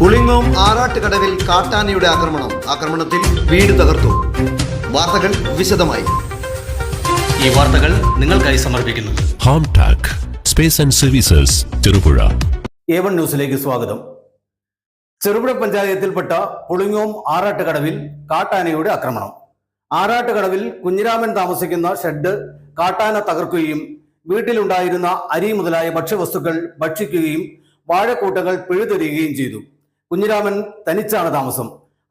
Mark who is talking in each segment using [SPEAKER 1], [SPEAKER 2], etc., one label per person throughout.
[SPEAKER 1] പുളിങ്ങോം ആറാട്ടുകടവിൽ കാട്ടാനയുടെ ആക്രമണത്തിൽ വീട് തകർത്തു. വാർത്തകൾ വിശദമായി.
[SPEAKER 2] ഈ വാർത്തകൾ നിങ്ങൾക്കായി സമർപ്പിക്കുന്നത്
[SPEAKER 3] home Tak space and services Cherupuzha.
[SPEAKER 4] A1 ന്യൂസിലേക്ക് സ്വാഗതം. ചെറുപുഴ പഞ്ചായത്തിൽപ്പെട്ട പുളിങ്ങോം ആറാട്ടുകടവിൽ കാട്ടാനയുടെ ആക്രമണം. ആറാട്ടുകടവിൽ കുഞ്ഞിരാമൻ താമസിക്കുന്ന ഷെഡ് കാട്ടാന തകർക്കുകയും വീട്ടിലുണ്ടായിരുന്ന അരി മുതലായ ഭക്ഷ്യവസ്തുക്കൾ ഭക്ഷിക്കുകയും വാഴക്കൂട്ടങ്ങൾ പിഴുതെറിയുകയും ചെയ്തു. കുഞ്ഞിരാമൻ തനിച്ചാണ് താമസം.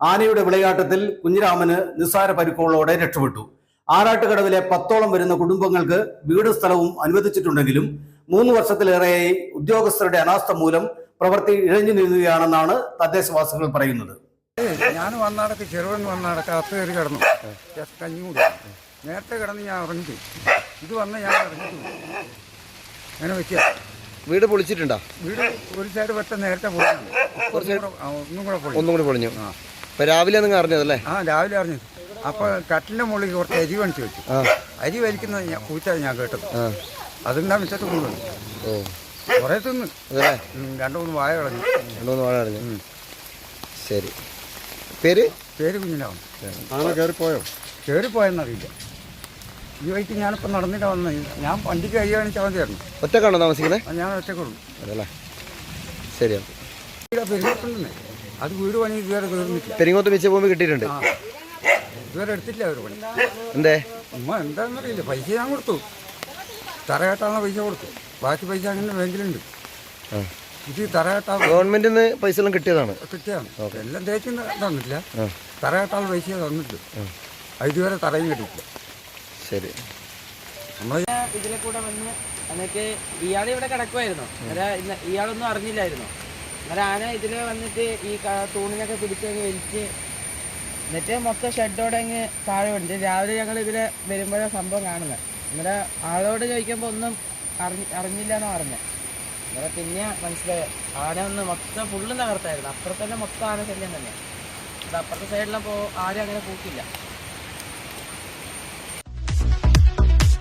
[SPEAKER 4] ആനയുടെ വിളയാട്ടത്തിൽ കുഞ്ഞിരാമന് നിസ്സാര പരിക്കുകളോടെ രക്ഷപ്പെട്ടു. ആറാട്ടുകടവിലെ 10ഓളം വരുന്ന കുടുംബങ്ങൾക്ക് വീടും സ്ഥലവും അനുവദിച്ചിട്ടുണ്ടെങ്കിലും 3 വർഷത്തിലേറെയായി ഉദ്യോഗസ്ഥരുടെ അനാസ്ഥ മൂലം പ്രവൃത്തി ഇഴഞ്ഞു നീങ്ങുകയാണെന്നാണ് തദ്ദേശവാസികൾ പറയുന്നത്.
[SPEAKER 5] ഞാൻ വന്നാടക്ക് ചെറുവൻ വന്നാടക്ക് അകത്ത് കയറി കിടന്നു. കഞ്ഞി കൂടി നേരത്തെ കിടന്ന് ഞാൻ ഇറങ്ങിച്ചു. ഇത് വന്ന് ഞാൻ ഇറങ്ങിച്ചു അങ്ങനെ വെക്കുക.
[SPEAKER 6] വീട് പൊളിച്ചിട്ടുണ്ടോ?
[SPEAKER 5] വീട് ഒരു സൈഡ് വെട്ട നേരത്തെ പൊളിച്ചു.
[SPEAKER 6] ഒന്നും കൂടി പൊളിഞ്ഞു. ഇപ്പൊ രാവിലെ നിങ്ങൾ അറിഞ്ഞതല്ലേ?
[SPEAKER 5] രാവിലെ അറിഞ്ഞു. അപ്പൊ കട്ടിലിന്റെ മുകളിൽ കുറച്ച് അരി വലിച്ചു വെച്ചു. അരി വലിക്കുന്നത് കൂറ്റാണ് ഞാൻ കേട്ടത്. അതെന്താ മിച്ചത്ത് കൊണ്ടുവന്നു. കുറെ തിന്ന് 2-3 വാഴ കളഞ്ഞു.
[SPEAKER 6] 2-3 വാഴ കളഞ്ഞു. ശരി. പേര്
[SPEAKER 5] കുഞ്ഞിനാവും.
[SPEAKER 6] ആന കയറിപ്പോയോ?
[SPEAKER 5] കയറിപ്പോയെന്നറിയില്ല. ഈ വഴിക്ക് ഞാനിപ്പോൾ നടന്നിട്ട് വന്നത്. ഞാൻ വണ്ടിക്ക് കൈ കാണിച്ചാൽ മതിയായിരുന്നു.
[SPEAKER 6] ഒറ്റക്കാണോ താമസിക്കുന്നത്?
[SPEAKER 5] ഞാൻ ഒറ്റക്കുള്ളൂ.
[SPEAKER 6] അതല്ലേ? ശരിയാണ്.
[SPEAKER 5] പെരിങ്ങോട്ടുണ്ടെന്നേ. അത് വീട് പണി ഇതുവരെ തീർന്നിട്ടില്ല.
[SPEAKER 6] പെരിങ്ങോട്ട് മിച്ച ഭൂമി കിട്ടിയിട്ടുണ്ട്.
[SPEAKER 5] ഇതുവരെ എടുത്തില്ല അവർ പണി.
[SPEAKER 6] എന്തേ?
[SPEAKER 5] എന്താണെന്നറിയില്ല. പൈസ ഞാൻ കൊടുത്തു. തറകെട്ടാനുള്ള പൈസ കൊടുത്തു. ബാക്കി പൈസ അങ്ങനെ ബാങ്കിലുണ്ട്. ഇത് തറകെട്ടാ
[SPEAKER 6] ഗവൺമെന്റിൽ നിന്ന് പൈസ എല്ലാം കിട്ടിയതാണ്.
[SPEAKER 5] എല്ലാം തേച്ച് തന്നിട്ടില്ല. തറകെട്ടാനുള്ള പൈസ തന്നിട്ട് ഇതുവരെ തറയും കിട്ടിയിട്ടില്ല.
[SPEAKER 6] ശരി.
[SPEAKER 7] ഇതിലെ കൂടെ വന്ന് എന്നിട്ട് ഇയാൾ ഇവിടെ കിടക്കുമായിരുന്നു. ഇയാളൊന്നും അറിഞ്ഞില്ലായിരുന്നു. അന്നേരം ആന ഇതിൽ വന്നിട്ട് ഈ തൂണിനൊക്കെ പിടിച്ചങ്ങ് വലിച്ച് എന്നിട്ട് മൊത്തം ഷെഡോടെ അങ്ങ് താഴെ ഉണ്ട്. രാവിലെ ഞങ്ങൾ ഇതിൽ വരുമ്പോഴാണ് സംഭവം കാണുന്നത്. അന്നേരം ആളോട് ചോദിക്കുമ്പോൾ ഒന്നും അറിഞ്ഞില്ല എന്നാണ് പറഞ്ഞത്. അന്നേരം പിന്നെ മനസ്സിലായത് ആന ഒന്ന് മൊത്തം ഫുള്ളും തകർത്തായിരുന്നു. അപ്പുറത്തന്നെ മൊത്തം ആന ശല്യം തന്നെ. അത് അപ്പുറത്തെ സൈഡിലും ആരും അങ്ങനെ പൂക്കില്ല.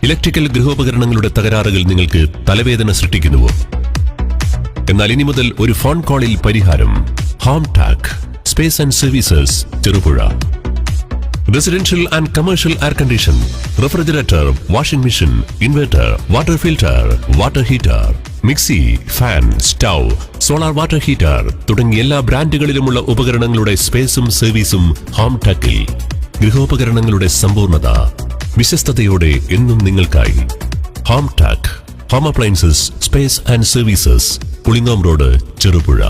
[SPEAKER 3] ഇലക്ട്രിക്കൽ ഗൃഹോപകരണങ്ങളുടെ തകരാറുകൾ നിങ്ങൾക്ക് തലവേദന സൃഷ്ടിക്കുന്നുവോ? എന്നാൽ ഇനി മുതൽ ഒരു ഫോൺ കോളിൽ പരിഹാരം. Home Tak space and services Cherupuzha. Residential and commercial air condition, refrigerator, washing machine, inverter, water filter, water heater, mixie, fan, stove, solar water heater തുടങ്ങിയ എല്ലാ ബ്രാൻഡുകളിലുമുള്ള ഉപകരണങ്ങളുടെ സ്പേസും സർവീസും ഹോം ടാക്കിൽ. ഗൃഹോപകരണങ്ങളുടെ സമ്പൂർണ്ണത വിശ്വസ്തയോടെ എന്നും നിങ്ങൾക്കായി. Home Tak home appliances space and services, Pulingome road, Cherupuzha.